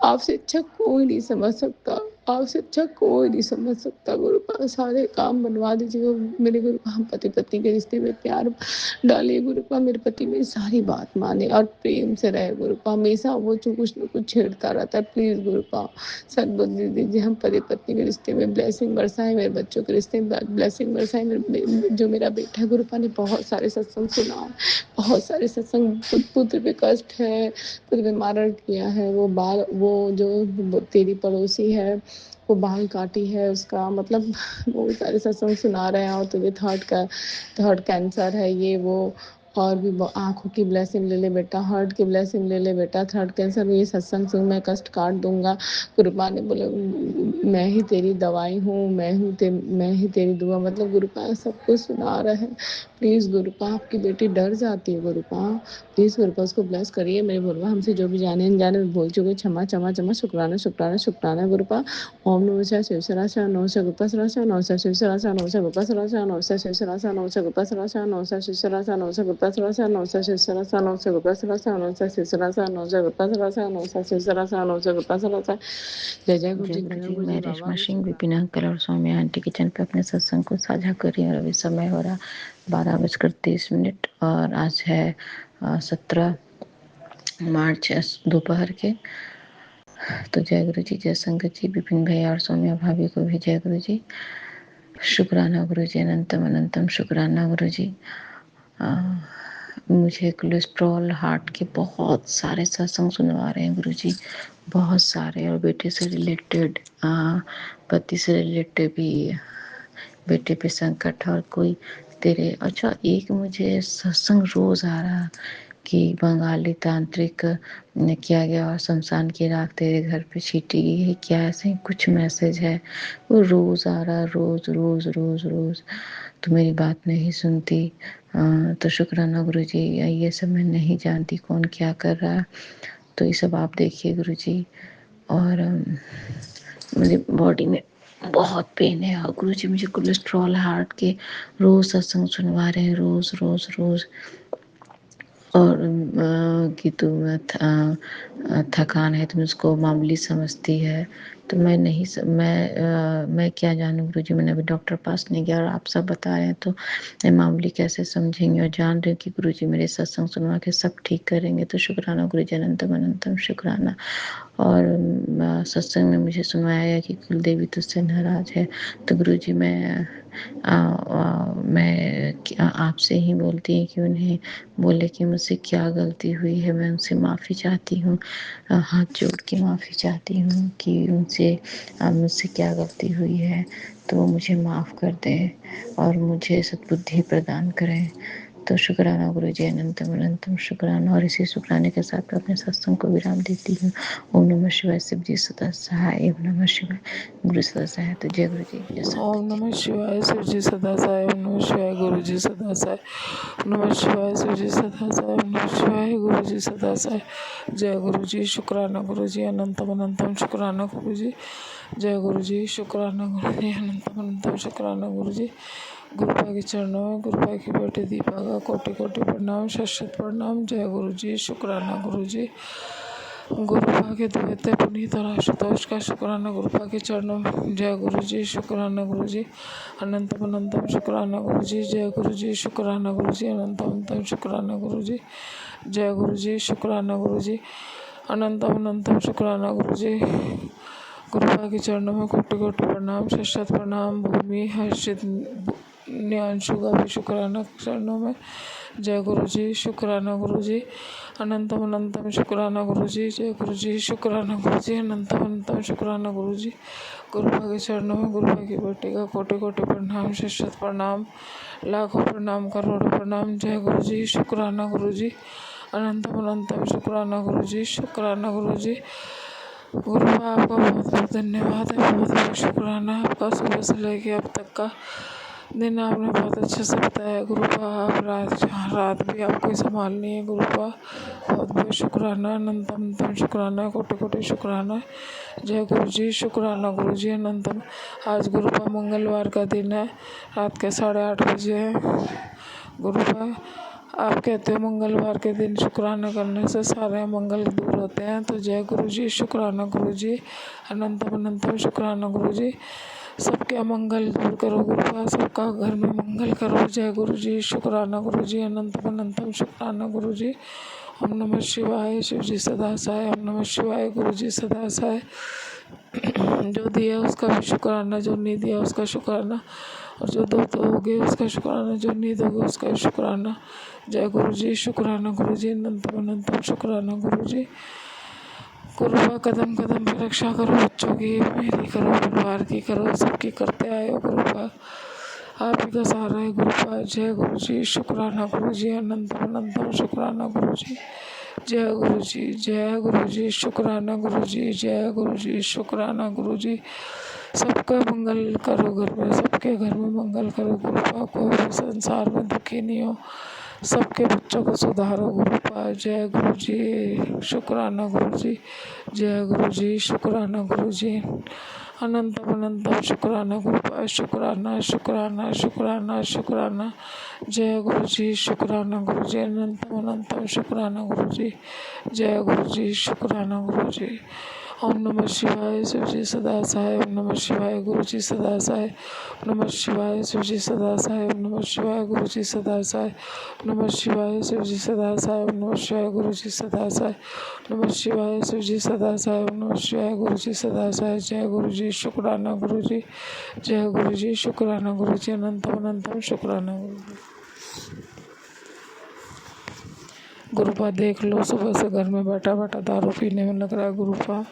S3: आपसे अच्छा कोई नहीं समझ सकता, आपसे अच्छा कोई नहीं समझ सकता गुरुपा। सारे काम बनवा दीजिए मेरे गुरुपा। हम पति पत्नी के रिश्ते में प्यार डालिए गुरुपा। मेरे पति मेरी सारी बात माने और प्रेम से रहे गुरुपा। हमेशा वो जो कुछ न कुछ छेड़ता रहता है, प्लीज़ गुरुपा सद्बुद्धि दीजिए। हम पति पत्नी के रिश्ते में ब्लेसिंग बरसाए, मेरे बच्चों के रिश्ते में ब्लेसिंग बरसाए। जो मेरा बेटा है गुरुपा ने बहुत सारे सत्संग सुना है, बहुत सारे सत्संग। पुत्र पे कष्ट है, पुत्र पे मारण किया है। वो जो तेरी पड़ोसी है वो बाल काटी है उसका, मतलब वो सारे सत्संग सुना रहे हैं। और तुझे थर्ड कैंसर है ये वो, और भी आंखों की ब्लेसिंग ले ले बेटा, हार्ट की ब्लेसिंग ले ले बेटा। थर्ड कैंसर में ये सत्संग सुन, मैं कष्ट काट दूंगा। गुरुपा ने बोले मैं ही तेरी दवाई हूँ, मैं ही तेरी दुआ, मतलब गुरुपा सब कुछ सुना रहे हैं। प्लीज़ गुरुपा आपकी बेटी डर जाती है गुरुपा, प्लीज़ गुरुपा उसको ब्लेस करिए मेरे गुरुपा। हमसे जो भी जाने अनजाने में भूल चुके क्षमा क्षमा क्षमा, शुक्राना शुक्राना शुक्राना गुरुपा। ओम नमः शिवाय, शिव सराशा नमः शिवाय, गुरुपा सराशा नमः शिवाय, शिव सराशा नमः शिवाय, गुरुपा सराशा नमः शिवाय, शिव सराशा नमः शिवाय, गुरुपा सराशा नमः शिवाय, शिव सराशा नमः शिवाय, गुरुपा Gurupasarasa Namaste Shisarasa Namaste Gurupasarasa Namaste Shisarasa Namaste Gurupasarasa Namaste Shisarasa Namaste Gurupasarasa जय जय गुरु
S2: जय
S3: जी
S2: गुरु
S3: धन्य
S2: जी।
S3: गुरु जी
S2: मैं
S3: बाबा
S2: रेशमा
S3: भी
S2: सिंह
S3: शुक्राना।
S2: विपिन अंकल और सौम्या आंटी किचन पे अपने सत्संग को साझा कर रही हूँ और अभी समय हो रहा 12:30 और आज है 17 मार्च दोपहर के। तो जय गुरु जी, जय संगत जी, विपिन भैया और सौम्या भाभी को भी जय गुरु जी। शुक्राना गुरु जी, अनंतम अनंतम शुक्राना गुरु जी। मुझे कोलेस्ट्रॉल हार्ट के बहुत सारे सत्संग सुनवा रहे हैं गुरु जी, बहुत सारे, और बेटे से रिलेटेड, पति से रिलेटेड भी, बेटे पे संकट और कोई तेरे। अच्छा, एक मुझे सत्संग रोज आ रहा कि बंगाली तांत्रिक ने किया गया और शमशान की राख तेरे घर पे छीटी गई है, क्या ऐसे ही कुछ मैसेज है। वो रोज आ रहा, रोज रोज रोज रोज। तो मेरी बात नहीं सुनती। तो शुक्राना गुरु जी, ये सब मैं नहीं जानती कौन क्या कर रहा है, तो ये सब आप देखिए गुरु जी। और मेरी बॉडी में बहुत पेन है और गुरु जी मुझे कोलेस्ट्रॉल हार्ट के रोज सत्संग सुनवा रहे हैं, रोज रोज रोज। और कि तुम थकान है, तुम उसको मामूली समझती है, तो मैं नहीं मैं क्या जानूँ गुरु जी। मैंने अभी डॉक्टर पास नहीं गया और आप सब बता रहे हैं, तो मैं मामूली कैसे समझेंगे। और जान रहे कि गुरु जी मेरे सत्संग सुनवा के सब ठीक करेंगे, तो शुक्राना गुरु जी, अनंतम अनंतम शुक्राना। और सत्संग में मुझे सुनवाया गया कि कुलदेवी तुझसे नाराज है, तो गुरु जी मैं आपसे ही बोलती हूँ कि उन्हें बोले कि मुझसे क्या गलती हुई है, मैं उनसे माफ़ी चाहती हूँ, हाथ जोड़ के माफ़ी चाहती हूँ कि उनसे मुझसे क्या गलती हुई है, तो वो मुझे माफ़ कर दें और मुझे सद्बुद्धि प्रदान करें। तो शुक्राना गुरु जी, अनंतम अनंतम शुक्राना। और इसी शुक्राने के साथ मैं अपने सत्संग को विराम देती हूँ। ओम नमः शिवाय, शिव जी सदा सहाय। ओम नमः शिवाय, गुरु सदा सहाय। तो जय गुरु जी, जय संत
S4: ओम
S2: जी।
S4: नमः शिवाय, शिव जी सदा साय। ओम नमः शिवाय, गुरु जी सदा साय। ओम नमः शिवाय, शिव जी सदा साय। ओम नमः शिवाय, गुरु जी सदा साय। जय गुरु जी, शुक्राना गुरु जी, अनंतम अनंतम शुक्राना गुरु जी। जय गुरु जी, शुक्राना गुरु जी, अनंतम अनंतम शुक्राना गुरु जी। गुरुपा के चरणों में गुरुपा की बेटी दीपा का कोटि कोटि प्रणाम, शत प्रणाम। जय गुरु जी, शुक्राना गुरु जी। गुरुपा के देवते पुनीत और आशुतोष का शुक्राना गुरुपा के चरणों में। जय गुरु जी, शुक्राना गुरु जी, अनंतम अनंतम शुक्राना गुरु जी। जय गुरु जी, शुक्राना गुरु जी, अनंतम अनंतम शुक्राना गुरु जी। जय गुरु जी, शुक्राना गुरु जी, अनंतम अनंतम शुक्राना गुरु जी। गुरुपा के चरणों में कोटि कोटि प्रणाम, शत प्रणाम। भूमि हर्षित न्यांशु का भी शुक्राना चरणों में। जय गुरु जी, शुक्राना गुरु जी, अनंतम अनंतम शुक्राना गुरु जी। जय गुरु जी, शुक्राना गुरु जी, अनंतम अनंतम शुक्राना गुरु जी। गुरुपा के चरणों में गुरुपा की बेटी का कोटि कोटि प्रणाम, शत प्रणाम, लाखों प्रणाम, करोड़ों प्रणाम। जय गुरु जी, शुक्राना गुरु जी, अनंतम अनंतम शुक्राना गुरु जी, शुक्राना गुरु जी। गुरुपा आपका बहुत बहुत धन्यवाद है, बहुत बहुत शुक्राना आपका। सुबह से लेके अब तक का दिन आपने बहुत अच्छे से बताया गुरुपा। आप रात भी आपको ही संभालनी है गुरुपा। बहुत बहुत शुक्राना, अनंतम अनंतम शुक्राना, कोटि कोटि शुक्राना। जय गुरु जी, शुक्राना गुरु जी, अनंतम। आज गुरुपा मंगलवार का दिन है, रात के 8:30 बजे है। गुरुपा आप कहते हो मंगलवार के दिन शुक्राना करने से सारे मंगल दूर होते हैं, तो जय गुरु जी, शुक्राना गुरु जी, अनंतम अनंतम शुक्राना गुरु जी। सबके अमंगल दूर करो गुरुपा, सबका घर में मंगल करो। जय गुरु जी, शुक्राना गुरु जी, अनंतम अनंतम शुक्राना गुरु जी। ओम नमः शिवाय, शिव जी सदा सहाय। ओम नमः शिवाय, गुरु जी सदा सहाय। जो दिया उसका भी शुक्राना, जो नहीं दिया उसका शुक्राना, और जो दोगे उसका शुक्राना, जो नहीं दोगे उसका भी शुक्राना। जय गुरु जी, शुक्राना गुरु जी, अनंतम अनंतम शुक्राना गुरु जी। गुरुपा कदम कदम पर रक्षा करो, बच्चों की, मेरी करो, परिवार की करो, सबकी करते आए हो गुरुपा। आप ही का सहारा है गुरुपा। जय गुरु जी, शुक्राना गुरु जी, अनंतम अनंतम शुक्राना गुरु जी। जय गुरु जी, जय गुरु जी, शुक्राना गुरु जी, जय गुरु जी, शुक्राना गुरु जी। सबका मंगल करो घर में, सबके घर में मंगल करो गुरुपा। कोई भी संसार में दुखी नहीं हो, सबके बच्चों को सुधारो गुरुपा। जय गुरु जी, शुक्राना गुरु जी। जय गुरु जी, शुक्राना गुरु जी। अनंतम अनंतम शुक्राना गुरुपा। शुक्राना शुक्राना शुक्राना शुक्राना। जय गुरु जी, शुक्राना गुरु जी। अनंतम अनंतम शुक्राना गुरु जी। जय गुरु जी, शुक्राना गुरु जी। ओम नमः शिवाय शिव जी सदा सहाय। ओम नमः शिवाय गुरु जी सदा सहाय। ओम नमः शिवाय शिव जी सदा सहाय। ओम नमः शिवाय गुरु जी सदा सहाय। ओम नमः शिवाय शिव जी सदा सहाय। ओम नमः शिवाय गुरु जी सदा सहाय। ओम नमः शिवाय शिव जी सदा सहाय। ओम नमः शिवाय गुरु जी सदा सहाय। जय गुरु जी, शुक्राना गुरु जी। जय गुरु जी, शुक्राना गुरु जी। अनंतम अनंतम शुक्राना गुरु जी। गुरुपा देख लो, सुबह से घर में बैठा बैठा दारू पीने में लग रहा है गुरुपा।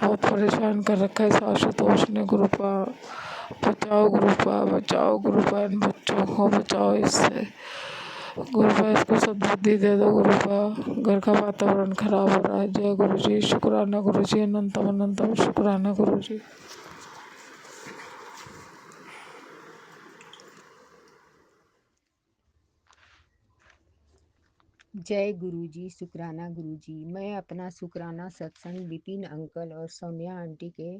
S4: बहुत परेशान कर रखा है इस आशुतोष ने गुरुपा। बचाओ गुरुपा, बचाओ गुरुपा, इन बच्चों को बचाओ इससे गुरुपा। इसको सद्बुद्धि दे दो गुरुपा, घर का वातावरण खराब हो रहा है। जय गुरु जी, शुक्राना गुरु जी। अनंतम अनंतम शुक्राना गुरु जी।
S3: जय गुरु जी, शुक्राना गुरु जी। मैं अपना शुक्राना सत्संग विपिन अंकल और सौम्या आंटी के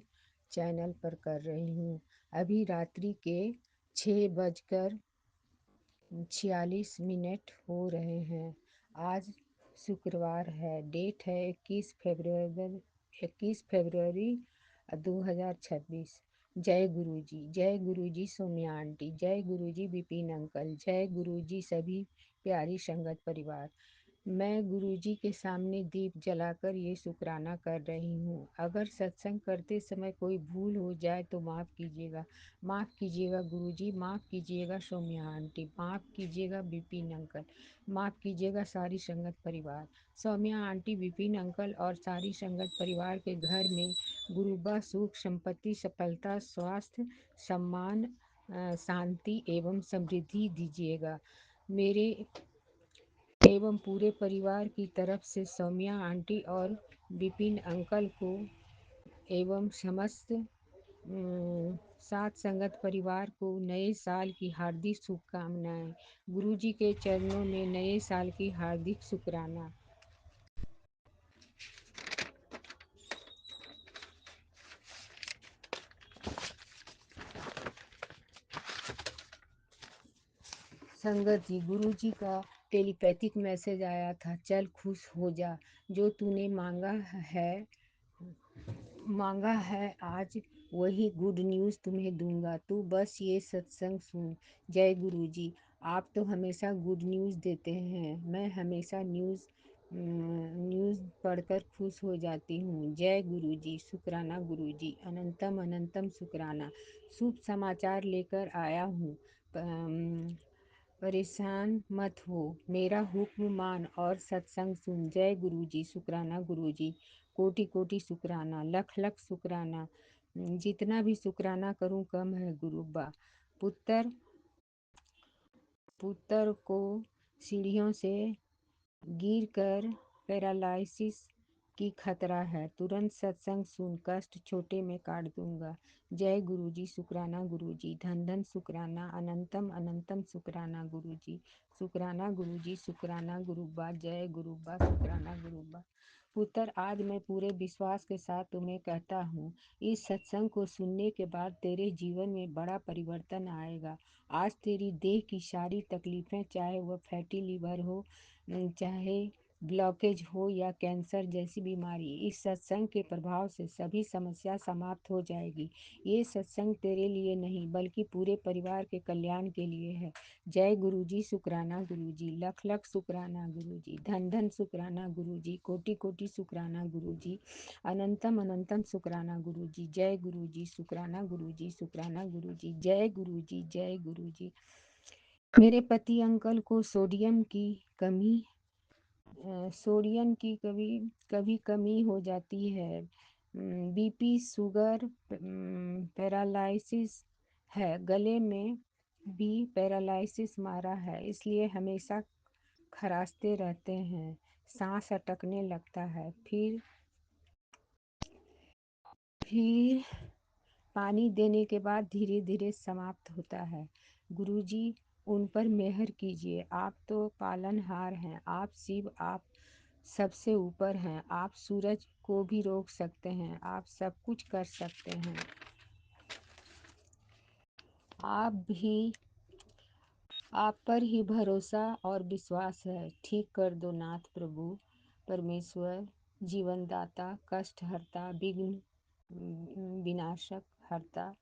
S3: चैनल पर कर रही हूँ। अभी रात्रि के 6:46 हो रहे हैं। आज शुक्रवार है, डेट है 21 फरवरी 2026। जय गुरु जी, जय गुरु जी सौम्या आंटी, जय गुरु जी विपिन अंकल, जय गुरु जी सभी प्यारी संगत परिवार। मैं गुरुजी के सामने दीप जलाकर ये शुक्राना कर रही हूँ। अगर सत्संग करते समय कोई भूल हो जाए तो माफ़ कीजिएगा। माफ़ कीजिएगा गुरुजी, माफ़ कीजिएगा सौम्या आंटी, माफ़ कीजिएगा विपिन अंकल, माफ़ कीजिएगा सारी संगत परिवार। सौम्या आंटी, विपिन अंकल और सारी संगत परिवार के घर में गुरुबा सुख, संपत्ति, सफलता, स्वास्थ्य, सम्मान, शांति एवं समृद्धि दीजिएगा। मेरे एवं पूरे परिवार की तरफ से सौम्या आंटी और विपिन अंकल को एवं समस्त सात संगत परिवार को नए साल की हार्दिक शुभकामनाएं। गुरु जी के चरणों में नए साल की हार्दिक शुक्राना। संगत जी, गुरु जी का टेलीपैथिक मैसेज आया था, चल खुश हो जा, जो तूने मांगा है आज वही गुड न्यूज़ तुम्हें दूंगा, तू बस ये सत्संग सुन। जय गुरु जी, आप तो हमेशा गुड न्यूज़ देते हैं। मैं हमेशा न्यूज़ पढ़कर खुश हो जाती हूँ। जय गुरु जी, शुक्राना गुरु जी। अनंतम अनंतम शुक्राना। शुभ समाचार लेकर आया हूँ। परेशान मत हो, मेरा हुक्म मान और सत्संग सुन। जय गुरु जी, शुक्राना गुरु जी। कोटि कोटि शुक्राना, लख लख शुक्राना। जितना भी शुक्राना करूं कम है गुरुबा। पुत्र पुत्र को सीढ़ियों से गिरकर पैरालिसिस की खतरा है। तुरंत सत्संग सुन, कष्ट छोटे में काट दूंगा। जय गुरु जी, शुक्राना गुरु जी। धन धन शुक्राना, अनंतम अनंतम शुक्राना गुरु जी। शुक्राना गुरु जी, शुक्राना गुरुबा। जय गुरुबा, शुक्राना गुरुबा। पुत्र, आज मैं पूरे विश्वास के साथ तुम्हें कहता हूँ, इस सत्संग को सुनने के बाद तेरे जीवन में बड़ा परिवर्तन आएगा। आज तेरी देह की सारी तकलीफें, चाहे वह फैटी लीवर हो, चाहे ब्लॉकेज हो या कैंसर जैसी बीमारी, इस सत्संग के प्रभाव से सभी समस्या समाप्त हो जाएगी। ये सत्संग तेरे लिए नहीं बल्कि पूरे परिवार के कल्याण के लिए है। जय गुरु जी, शुक्राना गुरु जी। लख लख शुक्राना गुरु जी। धन धन शुक्राना गुरु जी। कोटि कोटि शुक्राना गुरु जी। अनंतम अनंतम शुक्राना गुरु जी। जय गुरु जी, शुक्राना गुरु जी। शुक्राना गुरु जी। जय गुरु जी, जय गुरु जी। मेरे पति अंकल को सोडियम की कभी कभी कमी हो जाती है। बीपी, शुगर, पैरालिसिस है। गले में भी पैरालिसिस मारा है, इसलिए हमेशा खराशते रहते हैं। सांस अटकने लगता है, फिर पानी देने के बाद धीरे धीरे समाप्त होता है। गुरुजी,
S5: उन पर मेहर कीजिए। आप तो पालनहार हैं, आप शिव, आप सबसे ऊपर हैं। आप सूरज को भी रोक सकते हैं, आप सब कुछ कर सकते हैं। आप पर ही भरोसा और विश्वास है। ठीक कर दो नाथ प्रभु परमेश्वर, जीवनदाता, कष्ट हरता, विघ्न विनाशक हरता,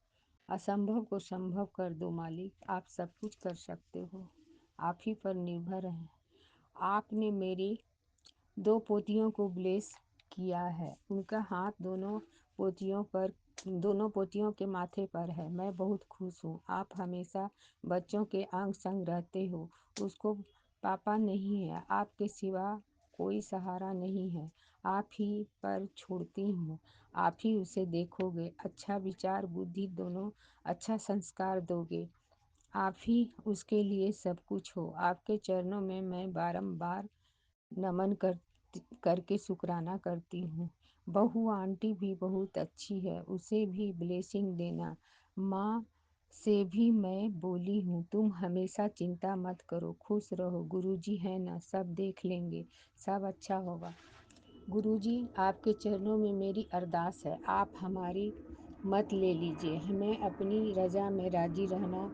S5: असंभव को संभव कर दो मालिक। आप सब कुछ कर सकते हो, आप ही पर निर्भर है। आपने मेरी दो पोतियों को ब्लेस किया है, उनका हाथ दोनों पोतियों के माथे पर है। मैं बहुत खुश हूँ। आप हमेशा बच्चों के अंग संग रहते हो। उसको पापा नहीं है, आपके सिवा कोई सहारा नहीं है। आप ही पर छोड़ती हूँ, आप ही उसे देखोगे, अच्छा विचार बुद्धि दोनों, अच्छा संस्कार दोगे। आप ही उसके लिए सब कुछ हो। आपके चरणों में मैं बारंबार नमन करके शुक्राना करती हूँ। बहू आंटी भी बहुत अच्छी है, उसे भी ब्लेसिंग देना। माँ से भी मैं बोली हूँ, तुम हमेशा चिंता मत करो, खुश रहो, गुरुजी है ना, सब देख लेंगे, सब अच्छा होगा। गुरुजी, आपके चरणों में मेरी अरदास है, आप हमारी मत ले लीजिए, हमें अपनी रजा में राजी रहना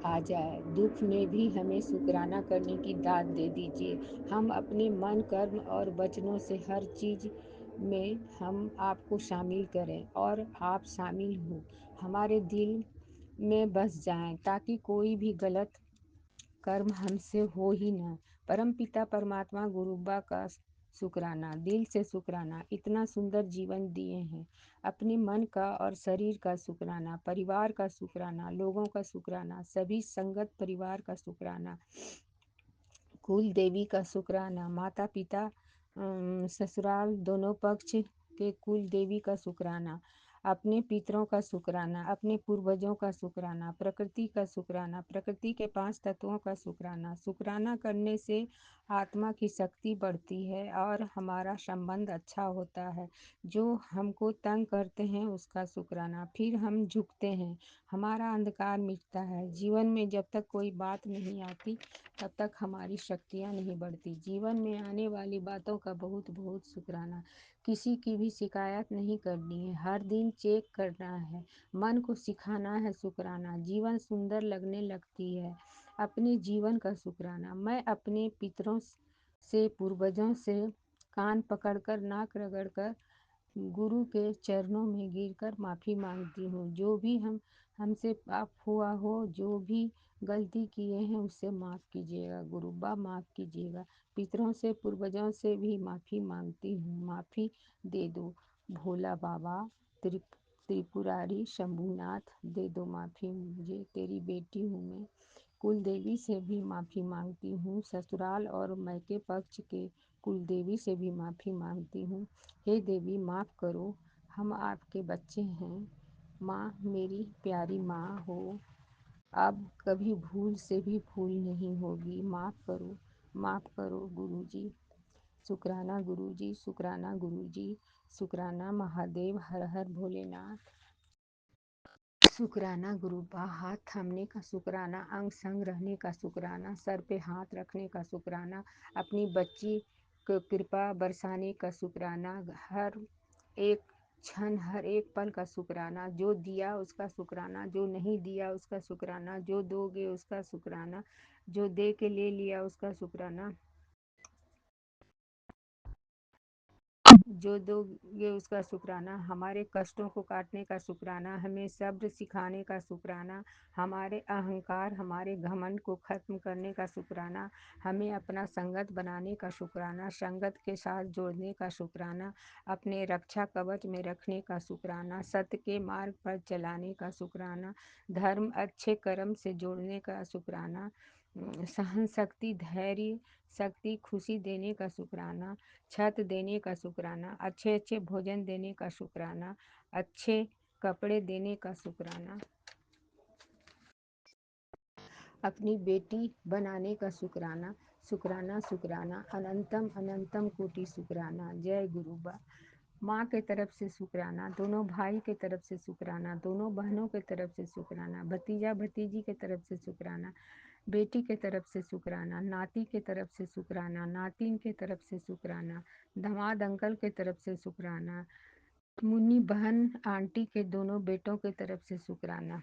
S5: आ जाए। दुख में भी हमें शुक्राना करने की दात दे दीजिए। हम अपने मन, कर्म और वचनों से हर चीज़ में हम आपको शामिल करें और आप शामिल हो हमारे दिल में बस जाएं, ताकि कोई भी गलत कर्म हमसे हो ही ना। परम पिता परमात्मा गुरुबा का शुक्राना, दिल से शुक्राना, इतना सुंदर जीवन दिए हैं। अपने मन का और शरीर का शुक्राना, परिवार का शुक्राना, लोगों का शुक्राना, सभी संगत परिवार का शुक्राना, कुल देवी का शुक्राना, माता पिता ससुराल दोनों पक्ष के कुल देवी का शुक्राना, अपने पितरों का शुक्राना, अपने पूर्वजों का शुक्राना, प्रकृति का शुक्राना, प्रकृति के 5 तत्वों का शुक्राना। शुक्राना करने से आत्मा की शक्ति बढ़ती है और हमारा संबंध अच्छा होता है। जो हमको तंग करते हैं उसका शुक्राना, फिर हम झुकते हैं, हमारा अंधकार मिटता है। जीवन में जब तक कोई बात नहीं आती तब तक हमारी शक्तियाँ नहीं बढ़ती। जीवन में आने वाली बातों का बहुत बहुत शुक्राना। किसी की भी शिकायत नहीं करनी है, हर दिन चेक करना है, मन को सिखाना है शुक्राना। जीवन सुंदर लगने लगती है अपने जीवन का शुक्राना। मैं अपने पितरों से, पूर्वजों से कान पकड़कर, नाक रगड़कर, गुरु के चरणों में गिरकर माफ़ी मांगती हूँ। जो भी हमसे पाप हुआ हो, जो भी गलती किए हैं उसे माफ़ कीजिएगा गुरुबा, माफ़ कीजिएगा। पितरों से, पूर्वजों से भी माफ़ी मांगती हूँ, माफ़ी दे दो भोला बाबा, त्रिपुरारी शंभुनाथ, दे दो माफ़ी मुझे, तेरी बेटी हूँ मैं। कुल देवी से भी माफ़ी मांगती हूँ, ससुराल और मायके पक्ष के कुल देवी से भी माफ़ी मांगती हूँ। हे देवी, माफ़ करो, हम आपके बच्चे हैं। माँ, मेरी प्यारी माँ हो, अब कभी भूल से भी भूल नहीं होगी। माफ़ करो गुरुजी। शुक्राना गुरुजी, शुक्राना गुरुजी, शुक्राना महादेव, हर हर भोलेनाथ। शुक्राना गुरुबा, हाथ थामने का शुक्राना, अंग संग रहने का शुक्राना, सर पे हाथ रखने का शुक्राना, अपनी बच्ची को कृपा बरसाने का शुक्राना, हर एक क्षण, हर एक पल का शुक्राना। जो दिया उसका शुक्राना, जो नहीं दिया उसका शुक्राना, जो दोगे उसका शुक्राना, जो दे के ले लिया उसका शुक्राना, जो दोगे उसका शुक्राना, हमारे कष्टों को काटने का शुक्राना, हमें सब्र सिखाने का शुक्राना, हमारे अहंकार, हमारे घमंड को खत्म करने का शुक्राना, हमें अपना संगत बनाने का शुक्राना, संगत के साथ जोड़ने का शुक्राना, अपने रक्षा कवच में रखने का शुक्राना, सत्य के मार्ग पर चलाने का शुक्राना, धर्म अच्छे कर्म से जोड़ने का शुक्राना, सहन शक्ति, धैर्य शक्ति, खुशी देने का शुक्राना, छत देने का शुक्राना, अच्छे अच्छे भोजन देने का शुक्राना, अच्छे कपड़े देने का शुक्राना, अपनी बेटी बनाने का शुक्राना। शुक्राना शुक्राना, अनंतम अनंतम कोटि शुक्राना। जय गुरुबा। माँ के तरफ से शुक्राना, दोनों भाई के तरफ से शुक्राना, दोनों बहनों के तरफ से शुक्राना, भतीजा भतीजी के तरफ से शुक्राना, बेटी के तरफ से शुक्राना, नाती के तरफ से शुक्राना, नातिन के तरफ से शुक्राना, दामाद अंकल के तरफ से शुक्राना, मुन्नी बहन आंटी के दोनों बेटों के तरफ से शुक्राना।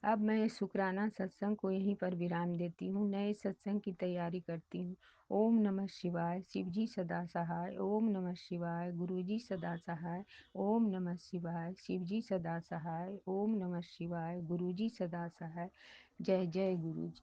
S5: अब मैं इस शुक्राना सत्संग को यहीं पर विराम देती हूँ, नए सत्संग की तैयारी करती हूँ। ओम नमः शिवाय, शिवजी सदा सहाय। ओम नमः शिवाय, गुरुजी सदा सहाय। ओम नमः शिवाय, शिवजी सदा सहाय। ओम नमः शिवाय, गुरुजी सदा सहाय। जय जय गुरुजी।